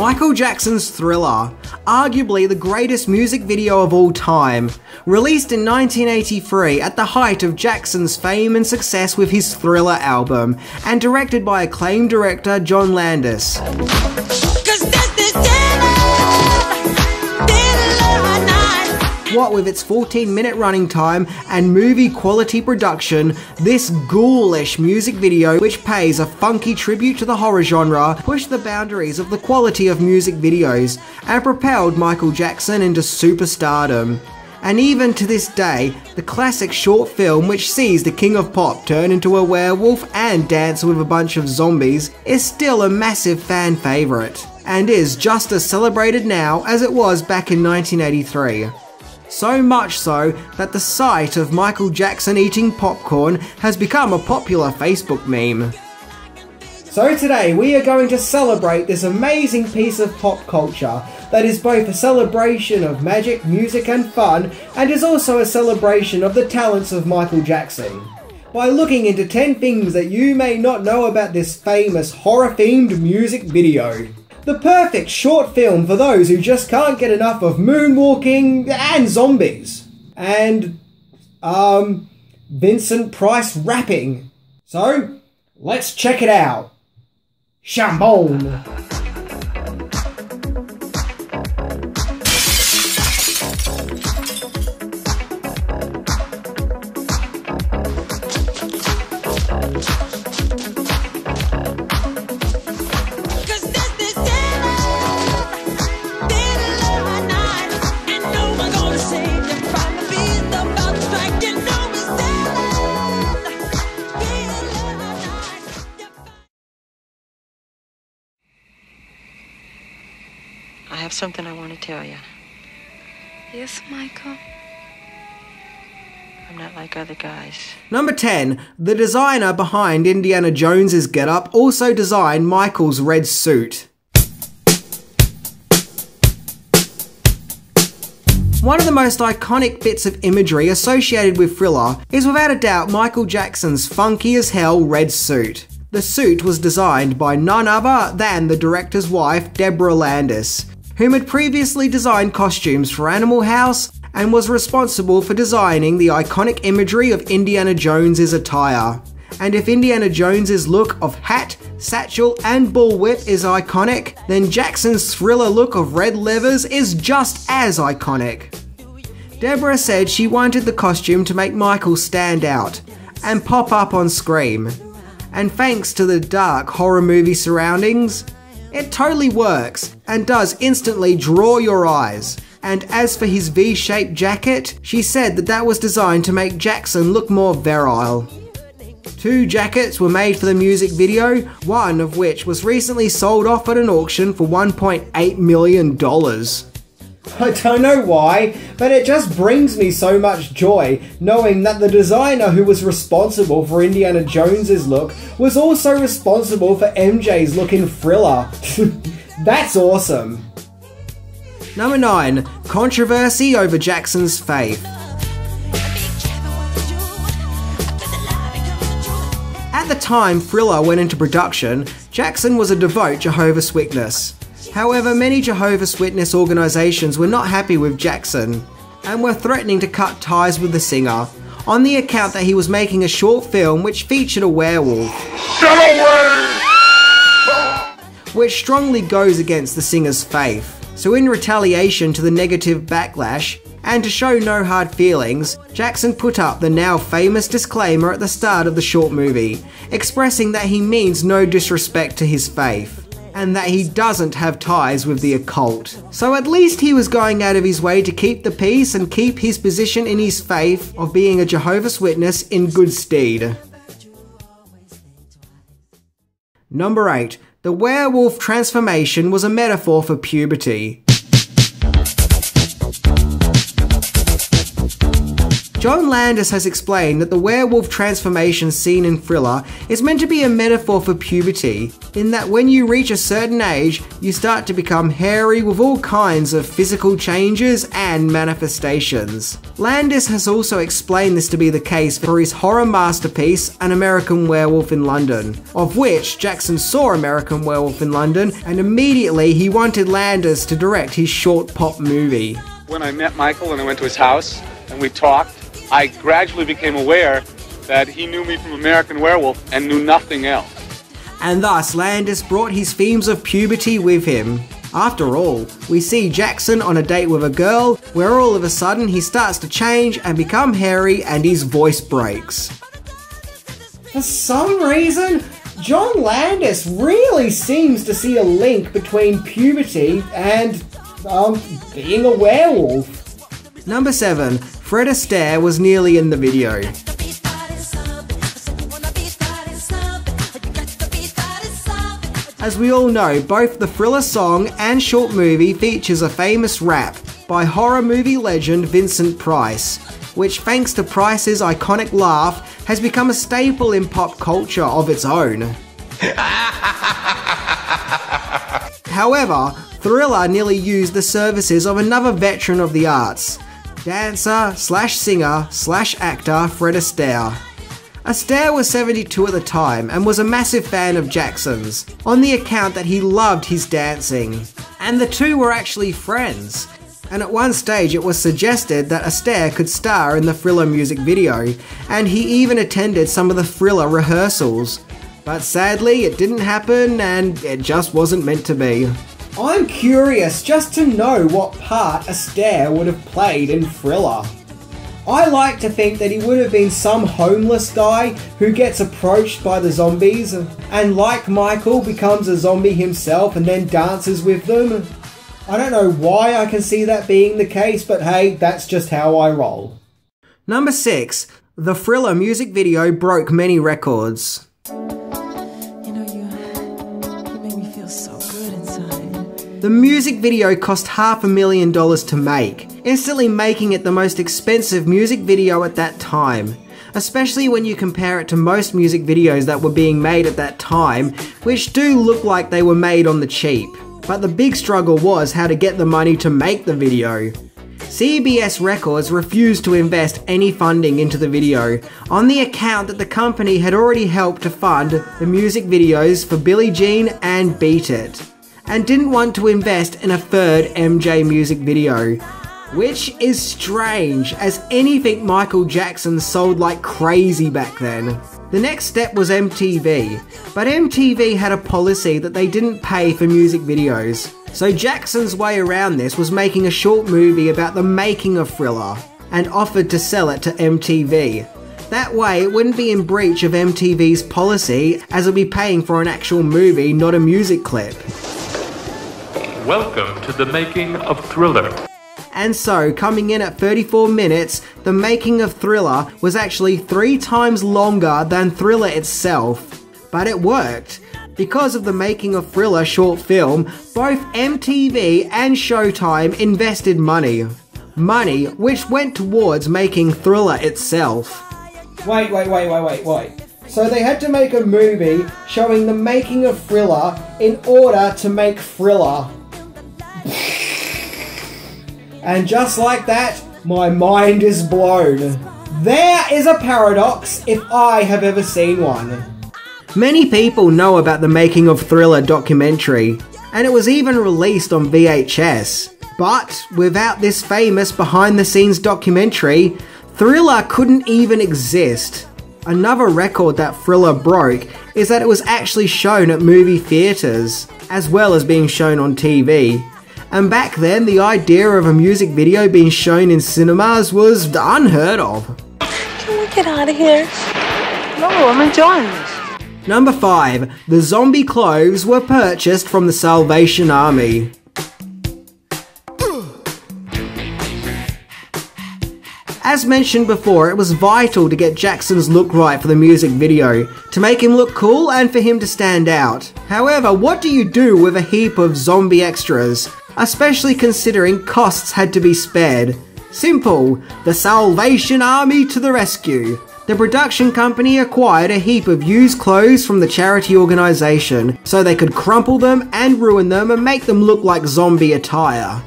Michael Jackson's Thriller, arguably the greatest music video of all time, released in 1983 at the height of Jackson's fame and success with his Thriller album, and directed by acclaimed director John Landis. What with its 14-minute running time and movie-quality production, this ghoulish music video, which pays a funky tribute to the horror genre, pushed the boundaries of the quality of music videos and propelled Michael Jackson into superstardom. And even to this day, the classic short film which sees the king of pop turn into a werewolf and dance with a bunch of zombies is still a massive fan favourite, and is just as celebrated now as it was back in 1983. So much so that the sight of Michael Jackson eating popcorn has become a popular Facebook meme. So today we are going to celebrate this amazing piece of pop culture that is both a celebration of magic, music and fun, and is also a celebration of the talents of Michael Jackson, by looking into 10 things that you may not know about this famous horror-themed music video. The perfect short film for those who just can't get enough of moonwalking and zombies. And, Vincent Price rapping. So, let's check it out. Shambone. I have something I want to tell you. Yes, Michael? I'm not like other guys. Number 10. The designer behind Indiana Jones's getup also designed Michael's red suit. One of the most iconic bits of imagery associated with Thriller is without a doubt Michael Jackson's funky as hell red suit. The suit was designed by none other than the director's wife, Deborah Landis, whom had previously designed costumes for Animal House and was responsible for designing the iconic imagery of Indiana Jones's attire. And if Indiana Jones's look of hat, satchel and bullwhip is iconic, then Jackson's Thriller look of red leathers is just as iconic. Deborah said she wanted the costume to make Michael stand out and pop up on screen. And thanks to the dark horror movie surroundings, it totally works and does instantly draw your eyes. And as for his V-shaped jacket, she said that that was designed to make Jackson look more virile. 2 jackets were made for the music video, one of which was recently sold off at an auction for $1.8 million. I don't know why, but it just brings me so much joy knowing that the designer who was responsible for Indiana Jones's look was also responsible for MJ's look in Thriller. That's awesome. Number 9. Controversy over Jackson's faith. At the time Thriller went into production, Jackson was a devout Jehovah's Witness. However, many Jehovah's Witness organisations were not happy with Jackson and were threatening to cut ties with the singer on the account that he was making a short film which featured a werewolf. Get away! Which strongly goes against the singer's faith. So in retaliation to the negative backlash, and to show no hard feelings, Jackson put up the now famous disclaimer at the start of the short movie, expressing that he means no disrespect to his faith, and that he doesn't have ties with the occult. So at least he was going out of his way to keep the peace and keep his position in his faith of being a Jehovah's Witness in good stead. Number 8. The werewolf transformation was a metaphor for puberty. John Landis has explained that the werewolf transformation seen in Thriller is meant to be a metaphor for puberty, in that when you reach a certain age, you start to become hairy with all kinds of physical changes and manifestations. Landis has also explained this to be the case for his horror masterpiece, An American Werewolf in London, of which Jackson saw American Werewolf in London, and immediately he wanted Landis to direct his short pop movie. When I met Michael and I went to his house and we talked, I gradually became aware that he knew me from American Werewolf and knew nothing else. And thus Landis brought his themes of puberty with him. After all, we see Jackson on a date with a girl where all of a sudden he starts to change and become hairy and his voice breaks. For some reason, John Landis really seems to see a link between puberty and being a werewolf. Number 7. Fred Astaire was nearly in the video. As we all know, both the Thriller song and short movie features a famous rap by horror movie legend Vincent Price, which thanks to Price's iconic laugh has become a staple in pop culture of its own. However, Thriller nearly used the services of another veteran of the arts, dancer slash singer slash actor Fred Astaire. Astaire was 72 at the time and was a massive fan of Jackson's, on the account that he loved his dancing. And the two were actually friends. And at one stage it was suggested that Astaire could star in the Thriller music video, and he even attended some of the Thriller rehearsals. But sadly it didn't happen and it just wasn't meant to be. I'm curious just to know what part Astaire would have played in Thriller. I like to think that he would have been some homeless guy who gets approached by the zombies and, like Michael, becomes a zombie himself and then dances with them. I don't know why I can see that being the case, but hey, that's just how I roll. Number 6. The Thriller music video broke many records. The music video cost $500,000 to make, instantly making it the most expensive music video at that time, especially when you compare it to most music videos that were being made at that time, which do look like they were made on the cheap. But the big struggle was how to get the money to make the video. CBS Records refused to invest any funding into the video, on the account that the company had already helped to fund the music videos for Billie Jean and Beat It, and didn't want to invest in a third MJ music video. Which is strange, as anything Michael Jackson sold like crazy back then. The next step was MTV, but MTV had a policy that they didn't pay for music videos. So Jackson's way around this was making a short movie about the making of Thriller, and offered to sell it to MTV. That way it wouldn't be in breach of MTV's policy, as it'd be paying for an actual movie, not a music clip. Welcome to the making of Thriller. And so, coming in at 34 minutes, the making of Thriller was actually 3 times longer than Thriller itself. But it worked. Because of the making of Thriller short film, both MTV and Showtime invested money. Money which went towards making Thriller itself. Wait. So they had to make a movie showing the making of Thriller in order to make Thriller. And just like that, my mind is blown. There is a paradox if I have ever seen one. Many people know about the Making of Thriller documentary, and it was even released on VHS. But without this famous behind-the-scenes documentary, Thriller couldn't even exist. Another record that Thriller broke is that it was actually shown at movie theatres, as well as being shown on TV. And back then, the idea of a music video being shown in cinemas was unheard of. Can we get out of here? No, I'm enjoying this. Number 5. The zombie clothes were purchased from the Salvation Army. As mentioned before, it was vital to get Jackson's look right for the music video, to make him look cool and for him to stand out. However, what do you do with a heap of zombie extras? Especially considering costs had to be spared. Simple, the Salvation Army to the rescue. The production company acquired a heap of used clothes from the charity organisation so they could crumple them and ruin them and make them look like zombie attire.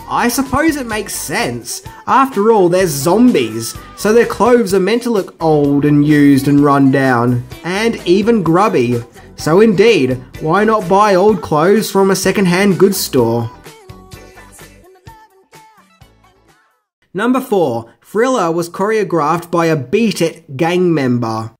I suppose it makes sense. After all, they're zombies, so their clothes are meant to look old and used and run down, and even grubby. So indeed, why not buy old clothes from a second-hand goods store? Number 4. Thriller was choreographed by a Beat It gang member.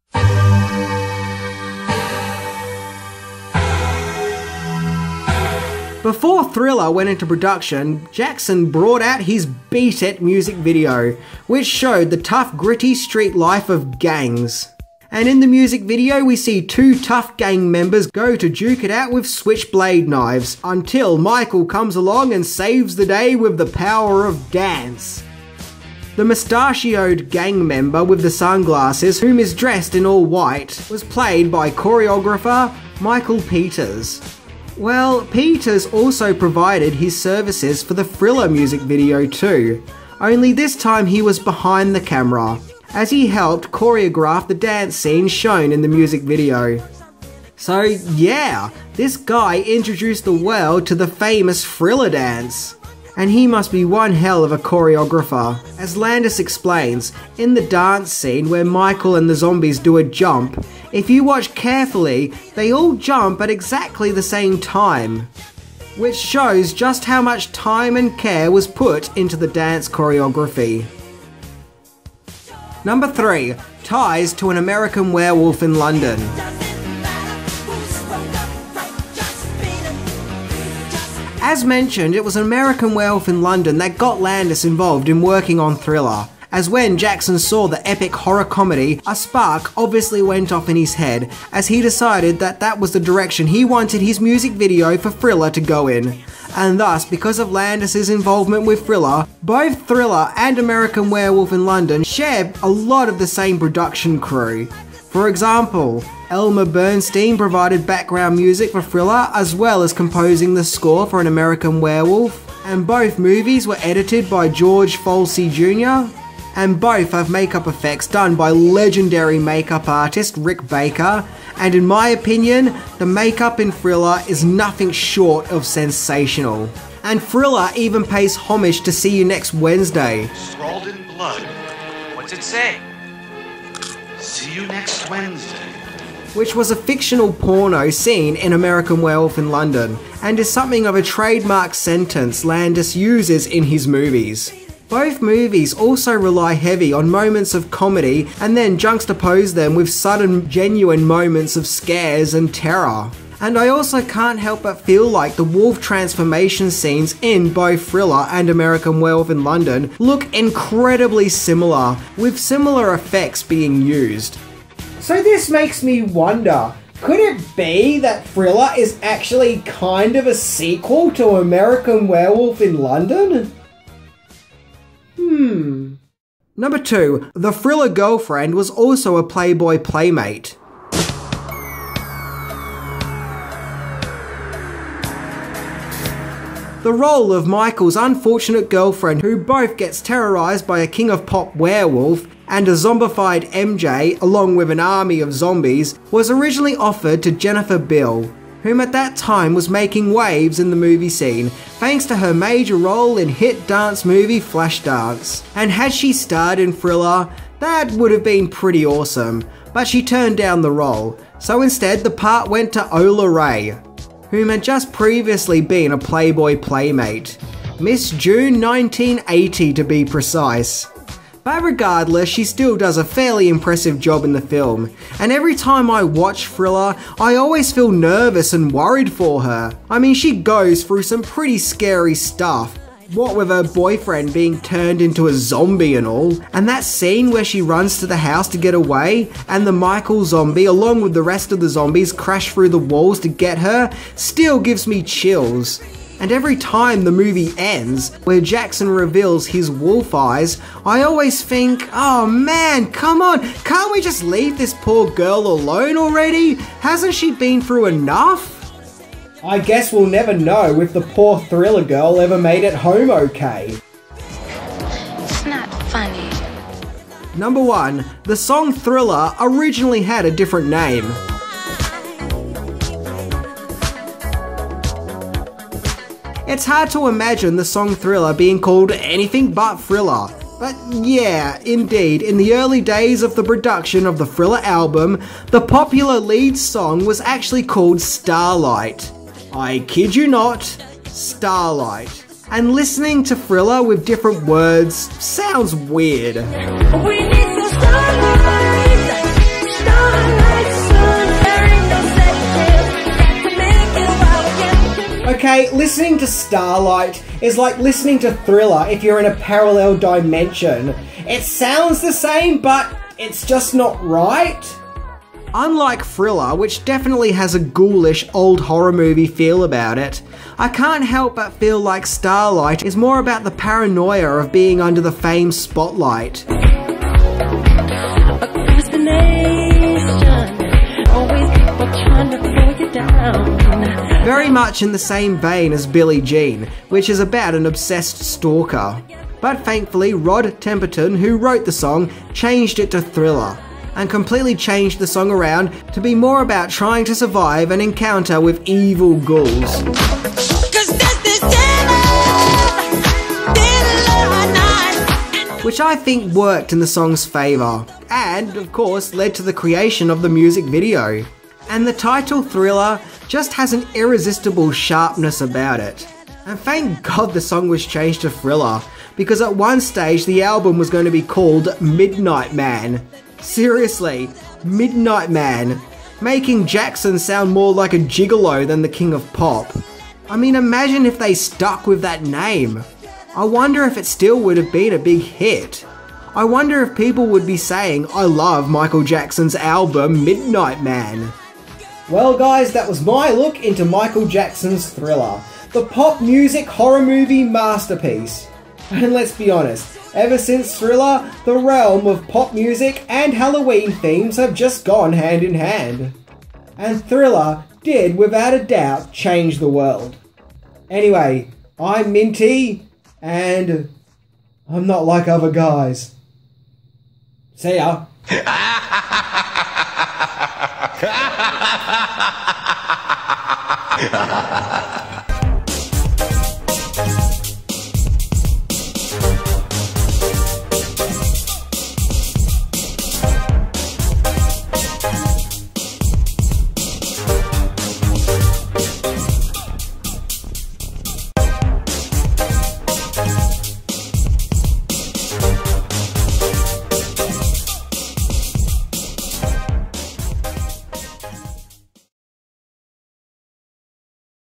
Before Thriller went into production, Jackson brought out his Beat It music video, which showed the tough, gritty street life of gangs. And in the music video, we see two tough gang members go to duke it out with switchblade knives, until Michael comes along and saves the day with the power of dance. The mustachioed gang member with the sunglasses, whom is dressed in all white, was played by choreographer Michael Peters. Well, Peters also provided his services for the Thriller music video too, only this time he was behind the camera, as he helped choreograph the dance scene shown in the music video. So yeah, this guy introduced the world to the famous Thriller dance. And he must be one hell of a choreographer. As Landis explains, in the dance scene where Michael and the zombies do a jump, if you watch carefully, they all jump at exactly the same time, which shows just how much time and care was put into the dance choreography. Number 3. Ties to An American Werewolf in London. As mentioned, it was An American Werewolf in London that got Landis involved in working on Thriller, as when Jackson saw the epic horror comedy, a spark obviously went off in his head as he decided that that was the direction he wanted his music video for Thriller to go in. And thus, because of Landis' involvement with Thriller, both Thriller and American Werewolf in London share a lot of the same production crew. For example, Elmer Bernstein provided background music for Thriller as well as composing the score for An American Werewolf, and both movies were edited by George Folsey Jr., and both have makeup effects done by legendary makeup artist Rick Baker, and in my opinion, the makeup in Thriller is nothing short of sensational. And Thriller even pays homage to See You Next Wednesday. Scrawled in blood. What's it say? See you next Wednesday. Which was a fictional porno seen in American Werewolf in London, and is something of a trademark sentence Landis uses in his movies. Both movies also rely heavy on moments of comedy and then juxtapose them with sudden, genuine moments of scares and terror. And I also can't help but feel like the wolf transformation scenes in both Thriller and American Werewolf in London look incredibly similar, with similar effects being used. So this makes me wonder, could it be that Thriller is actually kind of a sequel to American Werewolf in London? Number 2. The Thriller girlfriend was also a Playboy playmate. The role of Michael's unfortunate girlfriend, who both gets terrorised by a King of Pop werewolf and a zombified MJ along with an army of zombies, was originally offered to Jennifer Biel, whom at that time was making waves in the movie scene thanks to her major role in hit dance movie Flashdance. And had she starred in Thriller, that would have been pretty awesome, but she turned down the role, so instead the part went to Ola Ray, whom had just previously been a Playboy playmate. Miss June 1980 to be precise. But regardless, she still does a fairly impressive job in the film, and every time I watch Thriller, I always feel nervous and worried for her. I mean, she goes through some pretty scary stuff, what with her boyfriend being turned into a zombie and all, and that scene where she runs to the house to get away, and the Michael zombie along with the rest of the zombies crash through the walls to get her, still gives me chills. And every time the movie ends, where Jackson reveals his wolf eyes, I always think, oh man, come on, can't we just leave this poor girl alone already? Hasn't she been through enough? I guess we'll never know if the poor Thriller girl ever made it home okay. funny. Number 1. The song Thriller originally had a different name. It's hard to imagine the song Thriller being called anything but Thriller. But yeah, indeed, in the early days of the production of the Thriller album, the popular lead song was actually called Starlight. I kid you not, Starlight. And listening to Thriller with different words sounds weird. We need some starlight, starlight, sun, there ain't no second to make it wild again. Okay, listening to Starlight is like listening to Thriller if you're in a parallel dimension. It sounds the same, but it's just not right. Unlike Thriller, which definitely has a ghoulish old horror movie feel about it, I can't help but feel like Starlight is more about the paranoia of being under the famed spotlight. Very much in the same vein as Billie Jean, which is about an obsessed stalker. But thankfully, Rod Temperton, who wrote the song, changed it to Thriller, and completely changed the song around to be more about trying to survive an encounter with evil ghouls. Which I think worked in the song's favour, and of course led to the creation of the music video. And the title Thriller just has an irresistible sharpness about it. And thank God the song was changed to Thriller, because at one stage the album was going to be called Midnight Man. Seriously, Midnight Man, making Jackson sound more like a gigolo than the king of pop. I mean, imagine if they stuck with that name. I wonder if it still would have been a big hit. I wonder if people would be saying, I love Michael Jackson's album Midnight Man. Well guys, that was my look into Michael Jackson's Thriller, the pop music horror movie masterpiece. And let's be honest, ever since Thriller, the realm of pop music and Halloween themes have just gone hand in hand. And Thriller did, without a doubt, change the world. Anyway, I'm Minty, and I'm not like other guys. See ya.